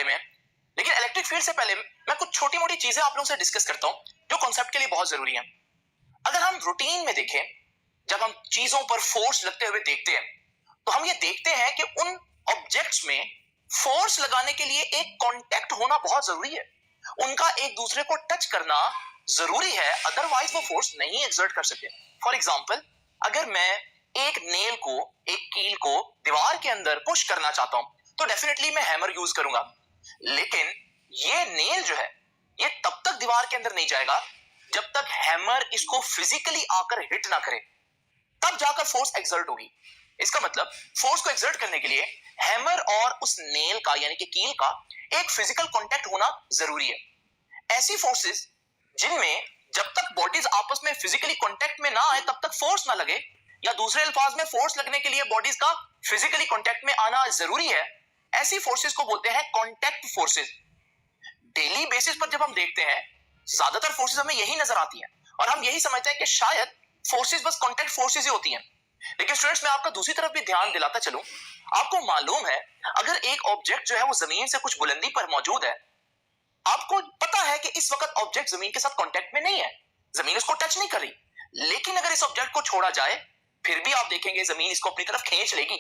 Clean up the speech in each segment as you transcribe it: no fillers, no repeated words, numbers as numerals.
बारे में, लेकिन इलेक्ट्रिक फील्ड से पहले मैं कुछ छोटी मोटी चीजें आप लोगों से डिस्कस करता हूं जो कॉन्सेप्ट के लिए बहुत जरूरी है। अगर हम रूटीन में देखें, जब हम चीजों पर फोर्स लगते हुए देखते हैं, तो हम ये देखते हैं कि उन ऑब्जेक्ट्स में फोर्स लगाने के लिए एक कांटेक्ट होना बहुत जरूरी है। उनका एक दूसरे को टच करना जरूरी है, अदरवाइज वो फोर्स नहीं एक्सर्ट कर सकते। फॉर एग्जाम्पल, अगर मैं एक नेल को, एक कील को दीवार के अंदर पुश करना चाहता हूं तो डेफिनेटली मैं हैमर यूज करूंगा, लेकिन ये नेल जो है ये तब तक दीवार के अंदर नहीं जाएगा जब तक हैमर इसको फिजिकली आकर हिट ना करे, तब जाकर फोर्स एक्सर्ट होगी। इसका मतलब फोर्स को एक्सर्ट करने के लिए हैमर और उस नेल का यानी कि कील का एक फिजिकल कांटेक्ट होना जरूरी है। ऐसी फोर्सेस जिनमें जब तक बॉडीज आपस में फिजिकली कांटेक्ट में ना आए तब तक फोर्स ना लगे, या दूसरे अल्फाज में फोर्स लगने के लिए बॉडीज का फिजिकली कांटेक्ट में आना जरूरी है, ऐसी फोर्सेस को बोलते हैं कांटेक्ट फोर्सेस। डेली बेसिस पर जब हम देखते हैं ज्यादातर फोर्सेस हमें यही नजर आती हैं और हम यही समझते हैं कि शायद फोर्सेस बस कांटेक्ट फोर्सेस ही होती हैं। लेकिन स्टूडेंट्स, मैं आपका दूसरी तरफ भी ध्यान दिलाता चलूं, आपको मालूम है अगर एक ऑब्जेक्ट जो है वो जमीन से कुछ बुलंदी पर मौजूद है, आपको पता है कि इस वक्त ऑब्जेक्ट जमीन के साथ कांटेक्ट में नहीं है, जमीन उसको टच नहीं कर रही, लेकिन अगर इस ऑब्जेक्ट को छोड़ा जाए फिर भी आप देखेंगे जमीन इसको अपनी तरफ खींच लेगी।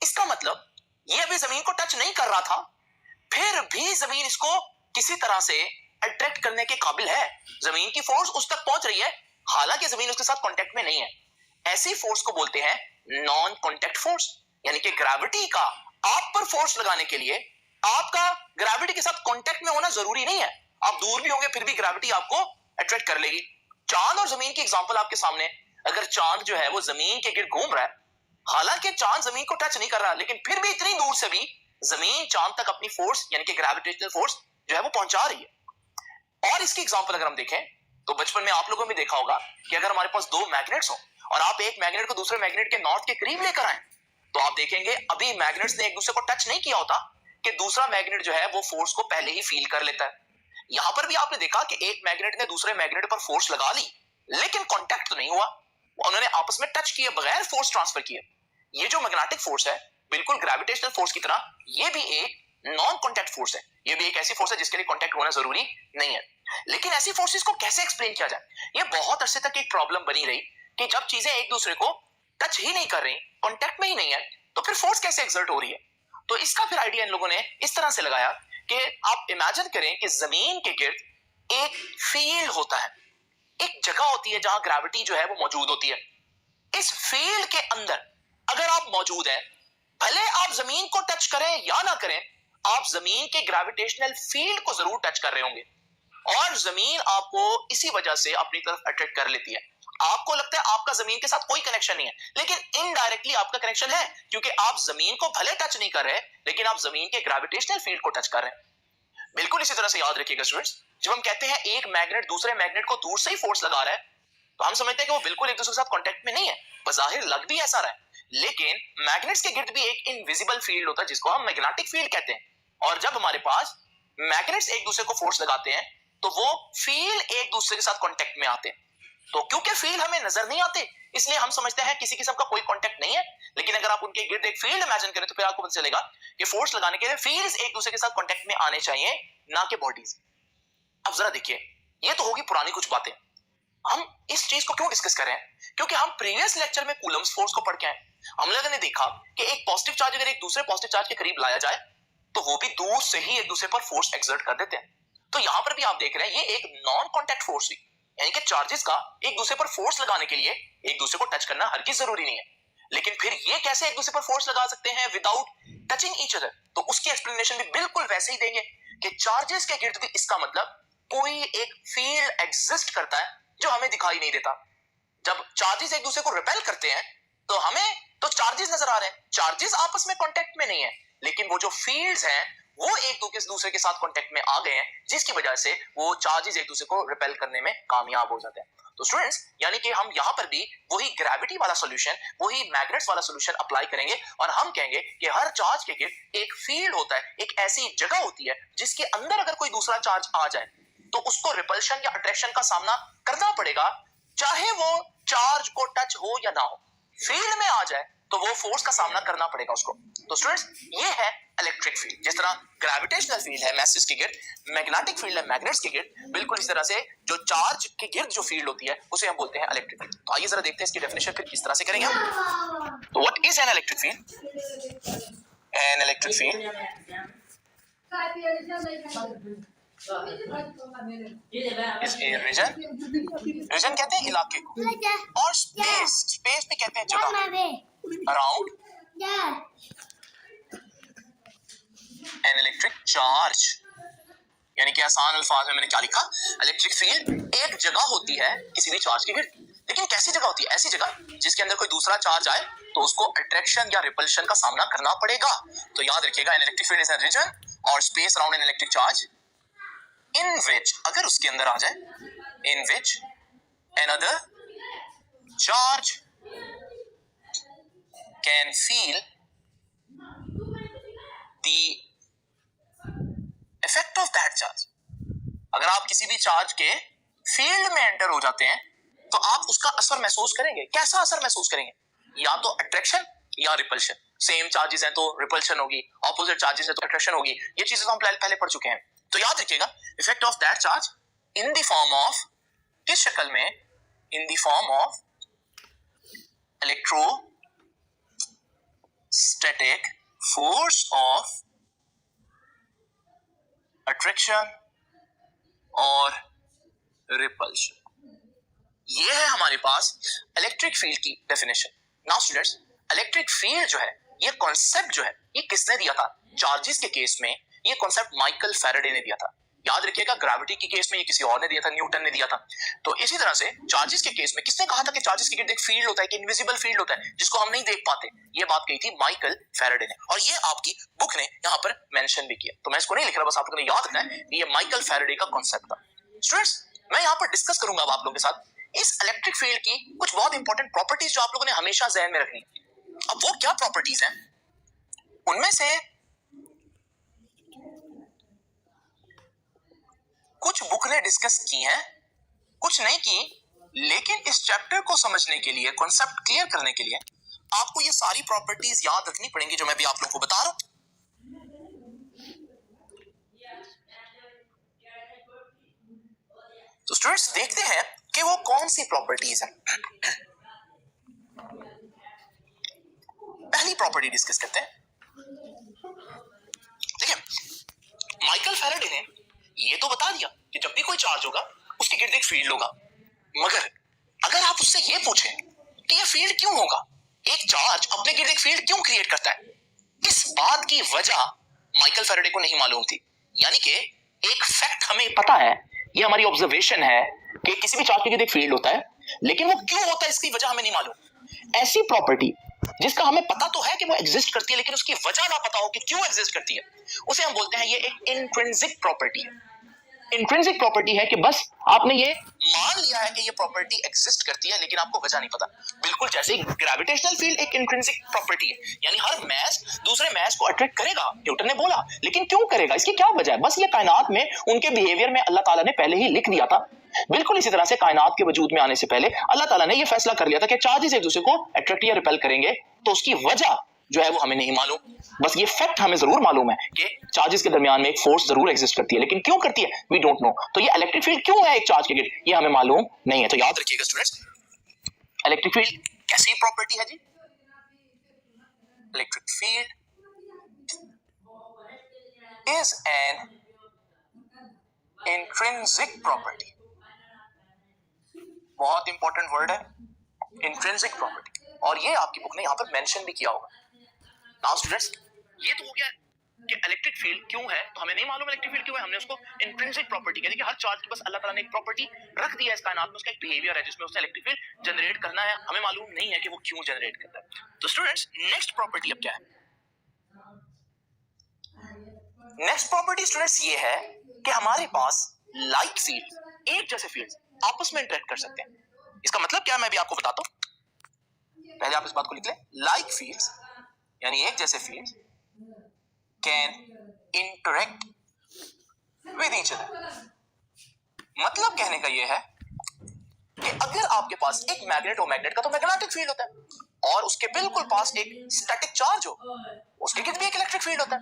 इसका मतलब ये अभी जमीन को टच नहीं कर रहा था, फिर भी जमीन इसको किसी तरह से अट्रैक्ट करने के काबिल है, जमीन की फोर्स उस तक पहुंच रही है, हालांकि जमीन उसके साथ कांटेक्ट में नहीं है। ऐसी फोर्स को बोलते हैं नॉन कांटेक्ट फोर्स, यानी कि ग्रेविटी का आप पर फोर्स लगाने के लिए आपका ग्रेविटी के साथ कांटेक्ट में होना जरूरी नहीं है, आप दूर भी होंगे फिर भी ग्रेविटी आपको अट्रैक्ट कर लेगी। चांद और जमीन की एग्जांपल आपके सामने, अगर चांद जो है वो जमीन के गिर्द घूम रहा है, हालांकि चांद जमीन को टच नहीं कर रहा, लेकिन फिर भी इतनी दूर से भी जमीन चांद तक अपनी फोर्स यानी कि ग्रेविटेशनल फोर्स जो है वो पहुंचा रही है। और इसकी एग्जांपल अगर हम देखें तो बचपन में आप लोगों ने देखा होगा कि अगर हमारे पास दो मैग्नेट्स हो और आप एक मैग्नेट को दूसरे मैग्नेट के नॉर्थ के करीब लेकर आए, तो आप देखेंगे अभी मैग्नेट्स ने एक दूसरे को टच नहीं किया होता कि दूसरा मैग्नेट जो है वो फोर्स को पहले ही फील कर लेता है। यहां पर भी आपने देखा कि एक मैग्नेट ने दूसरे मैग्नेट पर फोर्स लगा ली, लेकिन कांटेक्ट तो नहीं हुआ, उन्होंने आपस में टच किए बगैर फोर्स ट्रांसफर किए। ये जो मैग्नेटिक फोर्स है बिल्कुल ग्रेविटेशनल फोर्स की तरह ये भी एक नॉन कांटेक्ट फोर्स है, ये भी एक ऐसी फोर्स है जिसके लिए कांटेक्ट होना जरूरी नहीं है। लेकिन ऐसी फोर्सेस को कैसे एक्सप्लेन किया जाए, ये बहुत अरसे तक एक प्रॉब्लम बनी रही कि जब चीजें एक दूसरे को टच ही नहीं कर रही, कांटेक्ट में ही नहीं है, तो फिर फोर्स कैसे एक्सर्ट हो रही है। तो इसका फिर आइडिया इन लोगों ने इस तरह से लगाया कि आप इमेजिन करें कि जमीन के गिर्द एक फील्ड होता है, एक जगह होती है जहां ग्रेविटी जो है वो मौजूद होती है। इस फील्ड के अंदर अगर आप मौजूद हैं, भले आप जमीन को टच करें या ना करें, आप जमीन के ग्रेविटेशनल फील्ड को जरूर टच कर रहे होंगे और जमीन आपको इसी वजह से अपनी तरफ अट्रैक्ट कर लेती है। आपको लगता है आपका जमीन के साथ कोई कनेक्शन नहीं है, लेकिन इनडायरेक्टली आपका कनेक्शन है, क्योंकि आप जमीन को भले टच नहीं कर रहे लेकिन आप जमीन के ग्रेविटेशनल फील्ड को टच कर रहे हैं। बिल्कुल इसी तरह से याद रखिएगा स्टूडेंट्स, जब हम कहते हैं एक मैग्नेट दूसरे मैग्नेट को दूर से ही फोर्स लगा रहा है, तो हम समझते हैं कि वो बिल्कुल एक दूसरे के साथ कांटेक्ट में नहीं है, बज़ाहिर लग भी ऐसा रहा है, लेकिन मैग्नेट्स के गिर्द भी एक इनविजिबल फील्ड होता है जिसको हम मैग्नेटिक फील्ड कहते हैं। और जब हमारे पास मैग्नेट्स एक दूसरे को फोर्स लगाते हैं तो वो फील्ड एक दूसरे के साथ कांटेक्ट में आते हैं। तो क्योंकि फील्ड हमें नजर नहीं आते इसलिए हम समझते हैं किसी किस्म का कोई कांटेक्ट नहीं है, लेकिन अगर आप उनके गिर्द एक फील्ड इमेजिन करें तो फिर आपको पता चलेगा कि फोर्स लगाने के लिए फील्ड्स एक दूसरे के साथ कांटेक्ट में आने चाहिए, ना कि बॉडीज। अब जरा देखिए, ये तो होगी पुरानी कुछ बातें। हम इस चीज को क्यों डिस्कस कर रहे हैं, क्योंकि हम प्रीवियस लेक्चर में कूलम्स फोर्स को पढ़ के आए। हम लोगों ने देखा कि एक पॉजिटिव चार्ज अगर एक दूसरे पॉजिटिव चार्ज के करीब लाया जाए तो वो भी दूर से ही एक दूसरे पर फोर्स एक्सर्ट कर देते हैं। तो यहां पर भी आप देख रहे हैं ये एक नॉन कांटेक्ट फोर्स हुई, यानी कि चार्जेस का एक दूसरे पर फोर्स लगाने के लिए एक दूसरे को टच करना हरगिज जरूरी नहीं है, लेकिन फिर ये कैसे एक दूसरे पर फोर्स लगा सकते हैं विदाउट टचिंग ईच अदर, तो उसकी एक्सप्लेनेशन भी बिल्कुल वैसे ही देंगे कि चार्जेस के गिर्द भी इसका मतलब कोई एक फील्ड एग्जिस्ट करता है जो हमें दिखाई नहीं देता। जब चार्जेस एक दूसरे को रिपेल करते हैं तो हमें तो चार्जेस नजर आ रहे हैं, चार्जेस आपस में कांटेक्ट में नहीं है, लेकिन वो जो फील्ड्स हैं वो एक दूसरे के साथ कांटेक्ट में आ गए हैं, जिसकी वजह से वो चार्जेस एक दूसरे को रिपेल करने में कामयाब हो जाते हैं। तो स्टूडेंट्स, यानी कि हम यहां पर भी वही ग्रेविटी वाला सॉल्यूशन, वही मैग्नेट्स वाला सॉल्यूशन अप्लाई करेंगे और हम कहेंगे कि हर चार्ज के गिर्द एक फील्ड होता है, एक ऐसी जगह होती है जिसके अंदर अगर कोई दूसरा चार्ज आ जाए तो उसको रिपल्शन या अट्रैक्शन का सामना करना पड़ेगा, चाहे वो चार्ज को टच हो या ना हो। फील्ड में आ जाए तो वो फोर्स का सामना करना पड़ेगा उसको। तो स्टूडेंट्स ये है इलेक्ट्रिक फील्ड। जिस तरह ग्रेविटेशनल फील्ड है मैसेज के गिर्द, मैग्नेटिक फील्ड है मैग्नेट्स के गिर्द, बिल्कुल इस तरह से जो चार्ज के गिर्द जो फील्ड होती है उसे हम बोलते हैं इलेक्ट्रिक फील्ड। तो आइए जरा देखते हैं इसकी डेफिनेशन फिर किस तरह से करेंगे हम। तो what is an electric field? An electric field is a region, region कहते हैं इलाके को, और स्पेस, स्पेस भी कहते हैं जगह, अराउंड एन इलेक्ट्रिक चार्ज। यानी कि आसान अल्फाज में मैंने क्या लिखा, इलेक्ट्रिक फील्ड एक जगह होती है किसी भी चार्ज के गिर्द, लेकिन कैसी जगह होती है? ऐसी जगह जिसके अंदर कोई दूसरा चार्ज आए तो उसको अट्रैक्शन या रिपल्शन का सामना करना पड़ेगा। तो याद रखिएगा an electric field is an region और space around an electric charge in which, अगर उसके अंदर आ जाए, इन विच another charge can feel the effect of that charge। अगर आप किसी भी चार्ज के फील्ड में एंटर हो जाते हैं तो आप उसका असर महसूस करेंगे। कैसा असर महसूस करेंगे? या तो अट्रैक्शन या रिपल्शन। सेम चार्जेस हैं तो रिपल्शन होगी, ऑपोजिट चार्जेस है तो अट्रैक्शन होगी। ये चीजें तो हम पहले पढ़ चुके हैं। तो याद रखिएगा effect of that charge in the form of, किस शक्ल में? In the form of electrostatic force of attraction और रिपल्शन। ये है हमारे पास इलेक्ट्रिक फील्ड की definition. Now students electric field जो है, ये कॉन्सेप्ट जो है, ये किसने दिया था? चार्जेस के केस में ये कॉन्सेप्ट माइकल फैराडे ने दिया था। याद रखिएगा ग्रेविटी के केस में ये किसी और ने दिया था, न्यूटन ने दिया था। तो इसी तरह से चार्जेस के केस में किसने कहा था कि चार्जेस के गिर्द एक फील्ड होता है, कि इनविजिबल फील्ड होता है जिसको हम नहीं देख पाते? ये बात कही थी माइकल फैराडे ने, और ये आपकी बुक ने यहाँ पर मेंशन भी किया। तो मैं इसको नहीं लिख रहा, बस आप लोगों ने याद रखना है ये माइकल फैराडे का कॉन्सेप्ट था। स्टूडेंट्स मैं यहाँ पर डिस्कस करूंगा आप लोगों के साथ इस इलेक्ट्रिक फील्ड की कुछ बहुत इंपॉर्टेंट प्रॉपर्टीज जो आप लोगों ने हमेशा ज़हन में रखनी है। अब वो क्या प्रॉपर्टीज हैं? उनमें से कुछ बुक ने डिस्कस की हैं, कुछ नहीं की, लेकिन इस चैप्टर को समझने के लिए, कॉन्सेप्ट क्लियर करने के लिए आपको ये सारी प्रॉपर्टीज याद रखनी पड़ेंगी जो मैं भी आप लोगों को बता रहा हूं। तो स्टूडेंट्स देखते हैं कि वो कौन सी प्रॉपर्टीज हैं। पहली प्रॉपर्टी डिस्कस करते हैं। देखिए माइकल फैराडे ने ये तो बता दिया कि जब भी कोई चार्ज होगा उसके गिर्द एक फील्ड होगा, मगर अगर आप उससे ये पूछें कि ये फील्ड क्यों होगा, एक चार्ज अपने गिर्द एक फील्ड क्यों क्रिएट करता है, इस बात की वजह माइकल फैराडे को नहीं मालूम थी। यानी कि एक फैक्ट हमें पता है, ये हमारी ऑब्जर्वेशन है कि किसी भी चार्ज के गिर्द एक फील्ड होता है, लेकिन वो क्यों होता है इसकी वजह हमें नहीं मालूम। ऐसी प्रॉपर्टी जिसका हमें पता तो है कि वो एग्जिस्ट करती है, लेकिन उसकी वजह ना पता हो कि क्यों एग्जिस्ट करती है, उसे हम बोलते हैं ये एक इंट्रिंसिक प्रॉपर्टी है। इंट्रिंसिक प्रॉपर्टी है कि बस आपने ये मान लिया है कि ये प्रॉपर्टी एग्जिस्ट करती है, लेकिन आपको वजह नहीं पता। बिल्कुल जैसे ग्रेविटेशनल फील्ड एक इंट्रिंसिक प्रॉपर्टी है, यानी हर मैस दूसरे मैस को अट्रैक्ट करेगा, न्यूटन ने बोला, लेकिन क्यों करेगा, इसकी क्या वजह है? बस ये कायनात में उनके बिहेवियर में अल्लाह ताला ने पहले ही लिख दिया था। बिल्कुल इसी तरह से कायनात के वजूद में आने से पहले अल्लाह ताला ने ये फैसला कर लिया था कि चार्जेस एक दूसरे को अट्रैक्ट या रिपेल करेंगे, तो उसकी वजह जो है वो हमें नहीं मालूम। बस ये फैक्ट हमें जरूर मालूम है कि चार्जेस के दरमियान में एक फोर्स जरूर एग्जिस्ट करती है, लेकिन क्यों करती है वी डोंट नो। तो ये इलेक्ट्रिक फील्ड क्यों है एक चार्ज के गिर्द, ये हमें मालूम नहीं है। तो याद रखिएगा स्टूडेंट्स इलेक्ट्रिक फील्ड कैसी प्रॉपर्टी है जी? Electric field is an intrinsic property. बहुत इंपॉर्टेंट वर्ड है इंट्रिंसिक प्रॉपर्टी, और ये आपकी बुक ने यहाँ पर मेंशन भी किया होगा। नाउ स्टूडेंट्स ये तो हो गया कि इलेक्ट्रिक फील्ड क्यों है, तो हमें नहीं मालूम इलेक्ट्रिक फील्ड क्यों है, हमने उसको इंट्रिंसिक प्रॉपर्टी कह दी कि हर चार्ज की बस अल्लाह ताला ने एक प्रॉपर्टी रख दी है इस कायनात में, उसका एक बिहेवियर है जिसमें उसने इलेक्ट्रिक फील्ड जनरेट करना है, हमें मालूम नहीं है कि वो क्यों जनरेट करता है। तो स्टूडेंट्स नेक्स्ट प्रॉपर्टी अब क्या है? नेक्स्ट प्रॉपर्टी स्टूडेंट्स ये है कि हमारे पास लाइक फील्ड, एक जैसे फील्ड आपस में इंटरेक्ट कर सकते हैं। इसका मतलब क्या है मैं भी आपको बताता हूं, पहले आप इस बात को लिख लें। लाइक फील्ड्स यानी एक जैसे field can interact with each other. मतलब कहने का यह है कि अगर आपके पास एक मैग्नेट हो, मैग्नेट का तो मैग्नेटिक फील्ड होता है, और उसके बिल्कुल पास एक स्टैटिक चार्ज हो, उसके गिर्द भी एक इलेक्ट्रिक फील्ड होता है।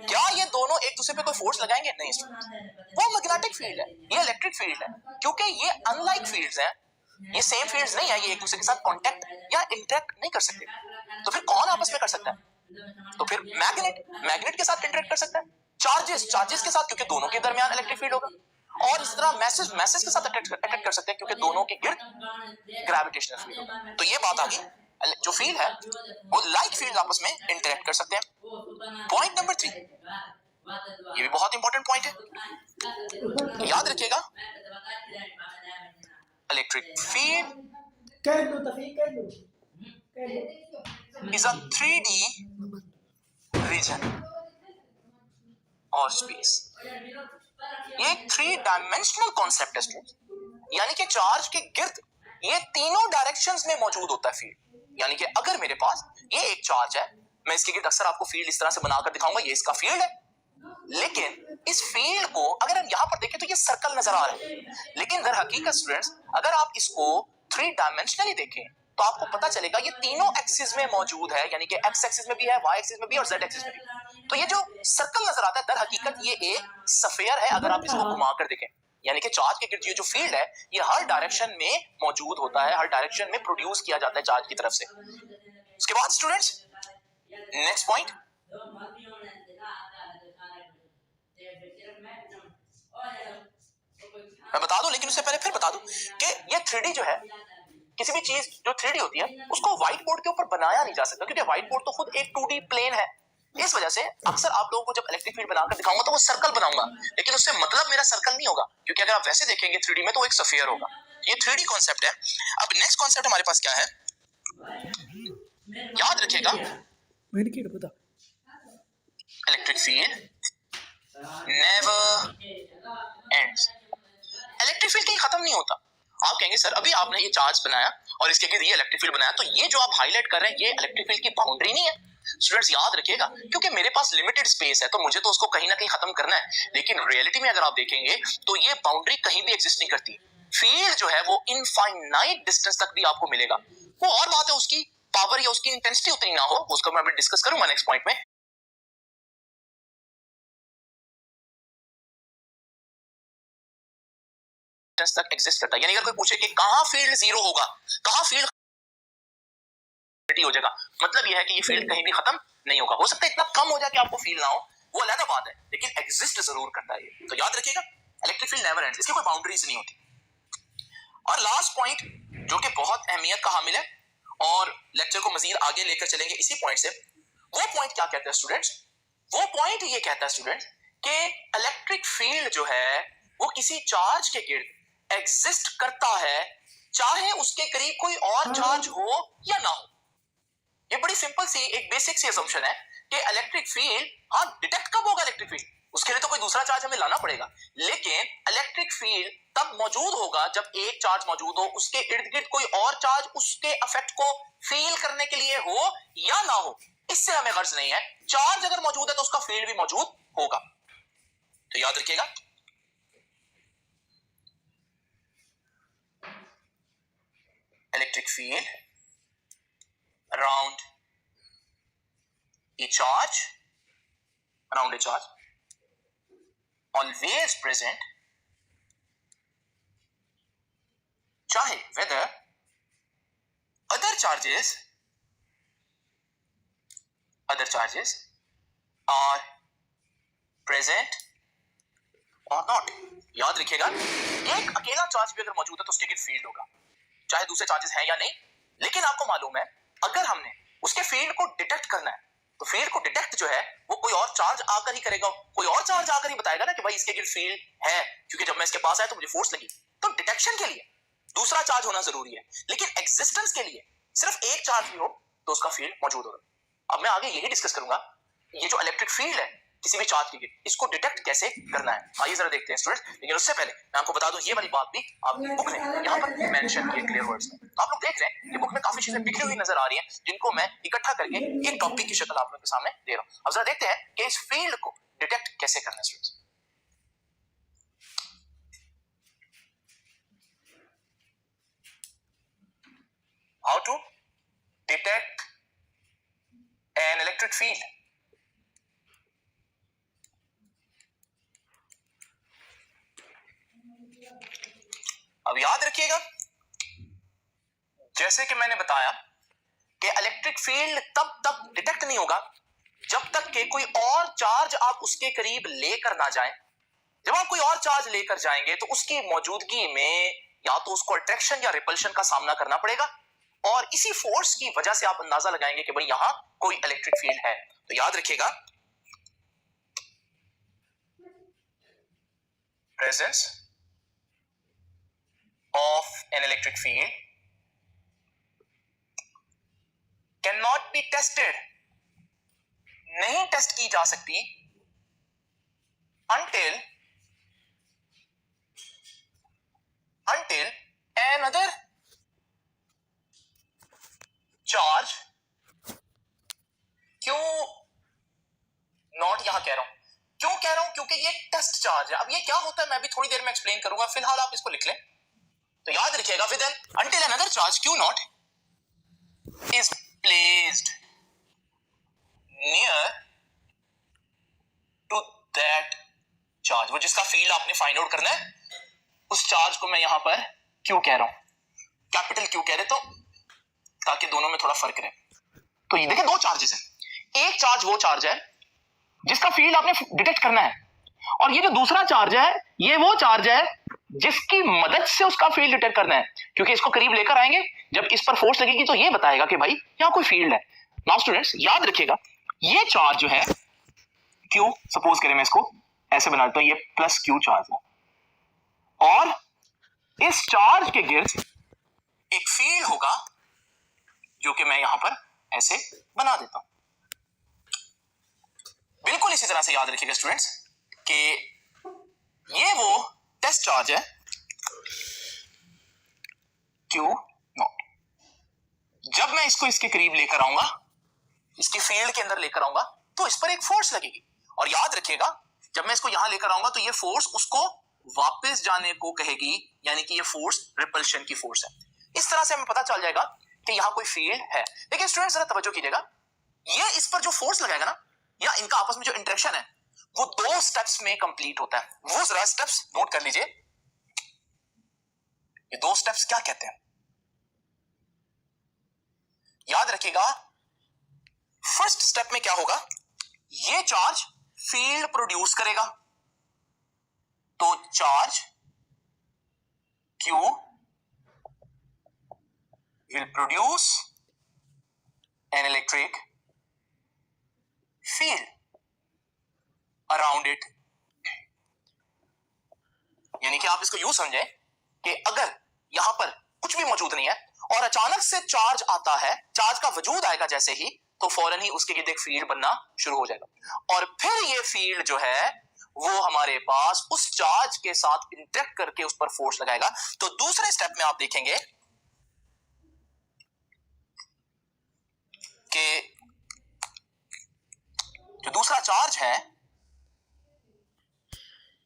क्या ये दोनों एक दूसरे पे कोई फोर्स लगाएंगे? नहीं स्टूडेंट्स, वो मैग्नेटिक फील्ड है, ये इलेक्ट्रिक फील्ड है, क्योंकि ये अनलाइक फील्ड्स हैं, ये सेम फील्ड्स नहीं है, ये एक दूसरे के साथ कांटेक्ट या इंटरेक्ट नहीं कर सकते। तो फिर कौन आपस में कर सकता है? तो फिर मैग्नेट मैग्नेट के साथ इंटरेक्ट कर सकता है, चार्जेस के साथ, क्योंकि दोनों के दरमियान इलेक्ट्रिक फील्ड होगा, और इस तरह मैसेज के साथ अट्रैक्ट कर सकते हैं, क्योंकि दोनों के गिर्द ग्रेविटेशनल फील्ड होगा। तो ये बात आ गई, जो फील्ड है वो लाइक फील्ड आपस में इंटरेक्ट कर सकते हैं। पॉइंट नंबर 3, ये भी बहुत इंपॉर्टेंट पॉइंट है, याद रखिएगा, electric field is a 3D region और स्पेस। ये एक 3 डायमेंशनल कॉन्सेप्ट है स्टूडेंट, यानी कि चार्ज के गिर्द ये तीनों डायरेक्शंस में मौजूद होता है फील्ड। यानी कि अगर मेरे पास ये एक चार्ज है, मैं इसके गिर्द अक्सर आपको फील्ड इस तरह से बनाकर दिखाऊंगा, ये इसका फील्ड है, लेकिन इस फील्ड को अगर हम यहां पर देखें तो ये सर्कल नजर आ रहा है, लेकिन दर हकीकत स्टूडेंट्स अगर आप इसको 3 डायमेंशनली देखें तो आपको पता चलेगा ये तीनों एक्सिस में मौजूद है, यानी कि एक्स एक्सिस में भी है, वाई एक्सिस में भी और जेड एक्सिस में भी। तो ये जो सर्कल नजर आता है दर हकीकत ये एक स्फीयर है, अगर आप इसको घुमाकर देखें, यानी कि चार्ज के गिर्द ये जो फील्ड है ये हर डायरेक्शन में मौजूद होता है, हर डायरेक्शन में प्रोड्यूस किया जाता है चार्ज की तरफ से। उसके बाद स्टूडेंट्स नेक्स्ट पॉइंट, मैं बता दूं, लेकिन उससे पहले फिर बता दूं कि ये 3D जो है, किसी भी चीज जो 3D होती है उसको व्हाइट बोर्ड के ऊपर बनाया नहीं जा सकता, क्योंकि व्हाइट बोर्ड तो खुद एक 2D प्लेन है। इस वजह से अक्सर आप लोगों को जब इलेक्ट्रिक फील्ड बनाकर दिखाऊंगा तो वो सर्कल बनाऊंगा, लेकिन उससे मतलब मेरा सर्कल नहीं होगा, क्योंकि अगर आप वैसे देखेंगे 3D में तो वो एक स्फीयर होगा। ये 3D कॉन्सेप्ट है। अब नेक्स्ट कॉन्सेप्ट हमारे पास क्या है, याद रखिएगा, electric field never ends. Electric field कहीं खत्म नहीं होता। आप कहेंगे सर अभी आपने ये चार्ज बनाया और इसके गिर्द ये इलेक्ट्रिक फील्ड बनाया, तो ये जो आप हाईलाइट कर रहे हैं ये इलेक्ट्रिक फील्ड की बाउंड्री नहीं है। स्टूडेंट्स याद रखिएगा, क्योंकि मेरे पास लिमिटेड स्पेस है तो मुझे तो उसको कहीं ना कहीं खत्म करना है, लेकिन रियलिटी में अगर आप देखेंगे तो ये बाउंड्री कहीं भी एग्जिस्ट नहीं करती। फील्ड जो है वो इनफाइनाइट डिस्टेंस तक भी आपको मिलेगा। वो और बात है उसकी पावर या उसकी इंटेंसिटी उतनी ना हो, उसको मैं अभी डिस्कस करूंगा नेक्स्ट पॉइंट में। तक एग्जिस्ट करता है, यानी अगर कोई पूछे कि कहां फील्ड जीरो होगा, कहां फील्ड हो जाएगा, मतलब यह है कि ये फील्ड कहीं भी खत्म नहीं होगा। हो सकता है इतना कम हो जाए कि आपको फील ना हो, वो अलग बात है, लेकिन एग्जिस्ट जरूर करता है ये। तो याद रखिएगा इलेक्ट्रिक फील्ड नेवर एंड्स, इसकी कोई बाउंड्रीज नहीं होती। और लास्ट पॉइंट जो कि बहुत अहमियत का हामिल है और लेक्चर को मजीद आगे लेकर चलेंगे इसी पॉइंट से, वो पॉइंट क्या कहता है स्टूडेंट्स, वो पॉइंट ये कहता है स्टूडेंट्स कि इलेक्ट्रिक फील्ड जो है वो किसी चार्ज के गिर्द एग्जिस्ट करता है, चाहे उसके करीब कोई और चार्ज हो या ना हो। ये बड़ी सिंपल सी एक बेसिक सी असम्पशन है कि इलेक्ट्रिक फील्ड, हाँ डिटेक्ट कब होगा इलेक्ट्रिक फील्ड, उसके लिए तो कोई दूसरा चार्ज हमें लाना पड़ेगा, लेकिन इलेक्ट्रिक फील्ड तब मौजूद होगा जब एक चार्ज मौजूद हो, उसके इर्द गिर्द कोई और चार्ज उसके इफेक्ट को फील करने के लिए हो या ना हो, इससे हमें गर्ज नहीं है। चार्ज अगर मौजूद है तो उसका फील्ड भी मौजूद होगा। तो याद रखिएगा electric field around a charge always present, चाहे whether other charges are present or not। याद रखिएगा एक अकेला चार्ज भी अगर मौजूद है तो उसके गिर्द फील्ड होगा, चाहे दूसरे चार्जेस हैं या नहीं। लेकिन आपको मालूम है अगर हमने उसके फील्ड को डिटेक्ट करना है तो फील्ड को डिटेक्ट जो है वो कोई और चार्ज आकर ही करेगा, कोई और चार्ज आकर ही बताएगा ना कि भाई इसके गिर्द फील्ड है, क्योंकि जब मैं इसके पास आया तो मुझे फोर्स लगी। तो डिटेक्शन के लिए दूसरा चार्ज होना जरूरी है, लेकिन एग्जिस्टेंस के लिए सिर्फ एक चार्ज भी हो तो उसका फील्ड मौजूद होगा। अब मैं आगे यही डिस्कस करूंगा ये जो इलेक्ट्रिक फील्ड है किसी भी चार्ज के लिए, इसको डिटेक्ट कैसे करना है, आइए जरा देखते हैं स्टूडेंट। लेकिन उससे पहले मैं आपको बता दूं ये वाली बात भी आपकी बुक ने यहाँ पर मेंशन की है क्लियर वर्ड्स में। तो आप लोग देख रहे हैं कि बुक में काफी चीजें बिखरी हुई नजर आ रही हैं जिनको मैं इकट्ठा करके एक टॉपिक की शक्ल आप लोगों के सामने दे रहा हूं। अब जरा देखते हैं कि इस फील्ड को डिटेक्ट कैसे करना है स्टूडेंट्स। Electric field. अब याद रखिएगा, जैसे कि मैंने बताया कि इलेक्ट्रिक फील्ड तब तक डिटेक्ट नहीं होगा जब तक कि कोई और चार्ज आप उसके करीब लेकर ना जाएं। जब आप कोई और चार्ज लेकर जाएंगे तो उसकी मौजूदगी में या तो उसको अट्रैक्शन या रिपल्शन का सामना करना पड़ेगा, और इसी फोर्स की वजह से आप अंदाजा लगाएंगे कि भाई यहां कोई इलेक्ट्रिक फील्ड है। तो याद रखिएगा, presence of N electric field can not be tested, नहीं टेस्ट की जा सकती until another charge, क्यों नॉट यहां कह रहा हूं, क्यों कह रहा हूं, क्योंकि ये टेस्ट चार्ज है। अब ये क्या होता है मैं भी थोड़ी देर में एक्सप्लेन करूंगा, फिलहाल आप इसको लिख लें। तो याद रखिएगा, with an until another charge q naught is placed near to that charge, वो जिसका फील्ड आपने फाइंड आउट करना है, उस चार्ज को मैं यहां पर क्यू कह रहा हूं, कैपिटल क्यू कह रहे, तो ताकि दोनों में थोड़ा फर्क रहे। तो ये देखिए, दो चार्जेस हैं। एक चार्ज वो चार्ज है जिसका फील्ड आपने डिटेक्ट करना है, और ये जो दूसरा चार्ज है ये वो चार्ज है जिसकी मदद से उसका फील्ड डिटेक्ट करना है, क्योंकि इसको करीब लेकर आएंगे, जब इस पर फोर्स लगेगी तो ये बताएगा कि भाई यहां कोई फील्ड है। नाउ स्टूडेंट्स याद रखिएगा, ये चार्ज जो है क्यू, सपोज करें मैं इसको ऐसे बना देता हूं, ये प्लस क्यू चार्ज है, और इस चार्ज के गिर्द एक फील्ड होगा जो कि मैं यहां पर ऐसे बना देता हूं। बिल्कुल इसी तरह से याद रखिएगा स्टूडेंट्स कि ये वो टेस्ट चार्ज है क्यू नॉट। जब मैं इसको इसके करीब लेकर आऊंगा, इसकी फील्ड के अंदर लेकर आऊंगा, तो इस पर एक फोर्स लगेगी, और याद रखिएगा जब मैं इसको यहां लेकर आऊंगा तो ये फोर्स उसको वापस जाने को कहेगी, यानी कि ये फोर्स रिपल्शन की फोर्स है। इस तरह से हमें पता चल जाएगा कि यहां कोई फील्ड है। लेकिन स्टूडेंट्स जरा तवज्जो कीजिएगा, ये इस पर जो फोर्स लगाएगा ना, या इनका आपस में जो इंटरेक्शन है, वो दो स्टेप्स में कंप्लीट होता है। वो जरा स्टेप्स नोट कर लीजिए। ये दो स्टेप्स क्या कहते हैं, याद रखिएगा। फर्स्ट स्टेप में क्या होगा, ये चार्ज फील्ड प्रोड्यूस करेगा, तो charge Q will produce an electric field around it। यानी कि आप इसको यूं समझें कि अगर यहां पर कुछ भी मौजूद नहीं है और अचानक से चार्ज आता है, चार्ज का वजूद आएगा जैसे ही, तो फौरन ही उसके गिर्द एक फील्ड बनना शुरू हो जाएगा, और फिर ये फील्ड जो है वो हमारे पास उस चार्ज के साथ इंटरेक्ट करके उस पर फोर्स लगाएगा। तो दूसरे स्टेप में आप देखेंगे कि जो दूसरा चार्ज है,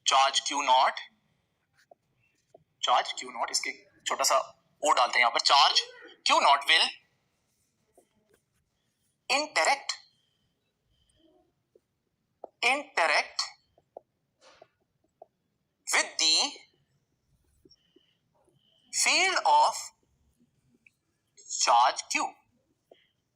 चार्ज Q नॉट, इसके छोटा सा ओ डालते हैं यहां पर, charge Q not will interact with the field of charge Q।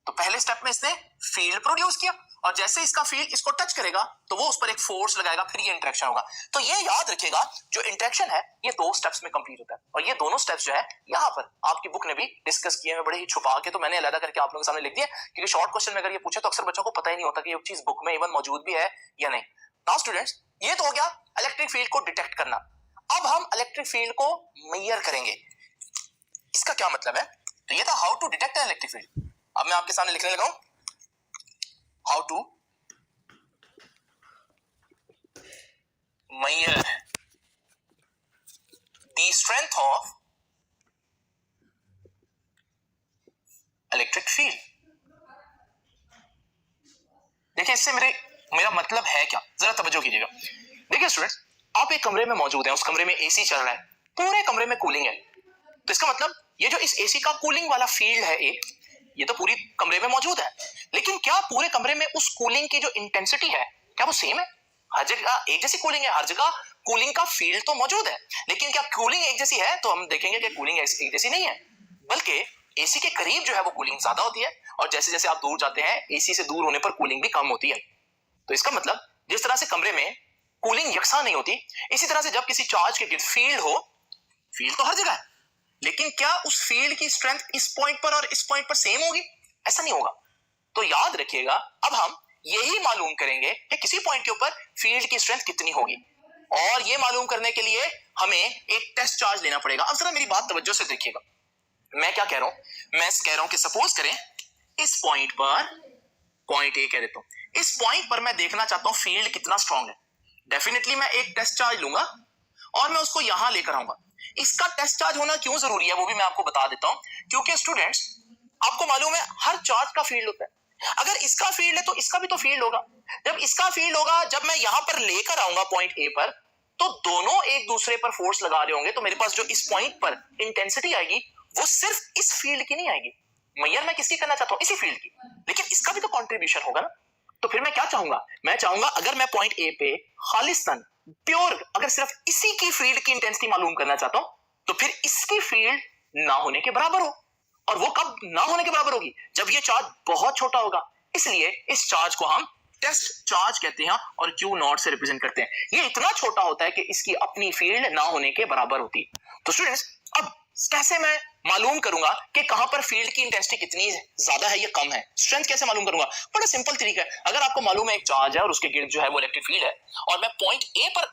तो पहले स्टेप में इसने फील्ड प्रोड्यूस किया, और जैसे इसका फील्ड इसको टच करेगा तो वो उस पर एक फोर्स लगाएगा, फिर ये इंटरेक्शन होगा। तो ये याद रखिएगा, जो इंटरेक्शन है ये दो स्टेप्स में कंप्लीट होता है, और ये दोनों स्टेप्स जो है यहाँ पर आपकी बुक ने भी डिस्कस किए हैं, बड़े ही छुपा के, तो मैंने अलग करके आप लोगों के सामने लिख दिया, क्योंकि शॉर्ट क्वेश्चन में अगर ये पूछे तो अक्सर बच्चों को पता ही नहीं होता कि ये चीज बुक में इवन मौजूद भी है या नहीं। नाउ स्टूडेंट्स, ये तो हो गया इलेक्ट्रिक फील्ड को डिटेक्ट करना। अब हम इलेक्ट्रिक फील्ड को मेजर करेंगे। इसका क्या मतलब है, तो ये था how to detect an electric field. अब मैं आपके सामने लिखने लगा हूं how to measure the strength of electric field। देखिए इससे मेरा मतलब है क्या, जरा तवज्जो कीजिएगा। देखिए स्टूडेंट्स, आप एक कमरे में मौजूद हैं, उस कमरे में एसी चल रहा है, पूरे कमरे में कूलिंग है, तो इसका मतलब ये जो इस एसी का कूलिंग वाला फील्ड है एक, ये तो पूरी कमरे में मौजूद है, लेकिन क्या पूरे कमरे में उस कूलिंग की जो इंटेंसिटी है क्या वो सेम है? हर जगह एक जैसी कूलिंग है? हर जगह कूलिंग का फील्ड तो मौजूद है, लेकिन क्या कूलिंग एक जैसी है? तो हम देखेंगे कि कूलिंग एक जैसी नहीं है, बल्कि एसी के करीब जो है वो कूलिंग ज्यादा होती है, और जैसे जैसे आप दूर जाते हैं एसी से दूर होने पर कूलिंग भी कम होती है। तो इसका मतलब जिस तरह से कमरे में कूलिंग यकसा नहीं होती, इसी तरह से जब किसी चार्ज के गिर्द फील्ड हो, फील्ड तो हर जगह है, लेकिन क्या उस फील्ड की स्ट्रेंथ इस पॉइंट पर और इस पॉइंट पर सेम होगी? ऐसा नहीं होगा। तो याद रखिएगा, अब हम यही मालूम करेंगे कि किसी पॉइंट के ऊपर फील्ड की स्ट्रेंथ कितनी होगी, और ये मालूम करने के लिए हमें एक टेस्ट चार्ज लेना पड़ेगा। अब जरा मेरी बात तवज्जो से देखिएगा, मैं क्या कह रहा हूं? मैं कह रहा हूं कि सपोज करें इस पॉइंट पर, पॉइंट ए कह देता हूं, इस पॉइंट पर मैं देखना चाहता हूं फील्ड कितना स्ट्रांग है। डेफिनेटली मैं एक टेस्ट चार्ज लूंगा और मैं उसको यहां लेकर आऊंगा। इसका टेस्ट चार्ज होना क्यों जरूरी है वो भी मैं आपको बता देता हूं, क्योंकि स्टूडेंट्स आपको मालूम है हर चार्ज का फील्ड होता है। अगर इसका फील्ड है तो इसका भी तो फील्ड होगा। जब इसका फील्ड होगा, जब मैं यहां पर लेकर आऊंगा पॉइंट ए पर, तो दोनों एक दूसरे पर फोर्स लगा रहे होंगे, तो मेरे पास जो इस पॉइंट पर इंटेंसिटी आएगी वो सिर्फ इस फील्ड की नहीं आएगी। मैयर मैं किसकी करना चाहता हूं? इसी फील्ड की, लेकिन इसका भी तो कंट्रीब्यूशन होगा ना। तो फिर मैं क्या चाहूंगा? मैं चाहूंगा अगर मैं पॉइंट ए पे खालिस्तान प्योर अगर सिर्फ इसी की फील्ड की इंटेंसिटी मालूम करना चाहता हूं, तो फिर इसकी फील्ड ना होने के बराबर हो। और वो कब ना होने के बराबर होगी? जब ये चार्ज बहुत छोटा होगा। इसलिए इस चार्ज को हम टेस्ट चार्ज कहते हैं और क्यू नॉट से रिप्रेजेंट करते हैं। ये इतना छोटा होता है कि इसकी अपनी फील्ड ना होने के बराबर होती है। तो स्टूडेंट्स, अब कैसे मैं मालूम करूंगा कि कहां पर फील्ड की इंटेंसिटी कितनी ज्यादा है या कम है? स्ट्रेंथ कैसे मालूम करूंगा? बड़ा सिंपल तरीका है। अगर आपको मालूम है एक चार्ज है और उसके गिर्द जो है वो इलेक्ट्रिक फील्ड है, और मैं पॉइंट ए पर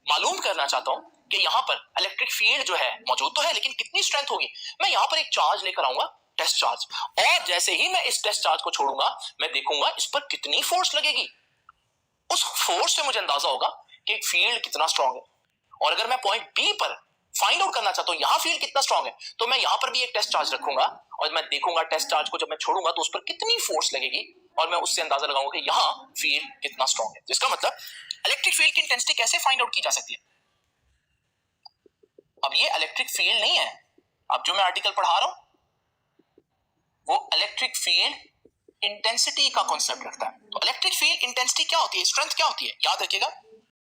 मालूम करना चाहता हूं कि यहां पर इलेक्ट्रिक फील्ड जो है मौजूद तो है, लेकिन कितनी स्ट्रेंथ होगी, मैं यहां पर एक चार्ज लेकर आऊंगा, टेस्ट चार्ज, और जैसे ही मैं इस टेस्ट चार्ज को छोड़ूंगा, मैं देखूंगा इस पर कितनी फोर्स लगेगी। उस फोर्स से मुझे अंदाजा होगा कि फील्ड कितना स्ट्रांग है। और अगर मैं पॉइंट बी पर फाइंड आउट करना चाहता हूं यहां फील्ड कितना स्ट्रांग है, तो मैं यहां पर भी एक टेस्ट चार्ज रखूंगा, और मैं देखूंगा टेस्ट चार्ज को जब मैं छोड़ूंगा तो उस पर कितनी फोर्स लगेगी, और मैं उससे अंदाजा लगाऊंगा कि यहां फील्ड कितना स्ट्रांग है। तो इसका मतलब इलेक्ट्रिक फील्ड की इंटेंसिटी कैसे फाइंड आउट की जा सकती है? अब ये इलेक्ट्रिक फील्ड नहीं है, अब जो मैं आर्टिकल पढ़ा रहा हूं वो इलेक्ट्रिक फील्ड इंटेंसिटी का कॉन्सेप्ट रखता है। तो इलेक्ट्रिक फील्ड इंटेंसिटी क्या होती है, स्ट्रेंथ क्या होती है? याद रखिएगा,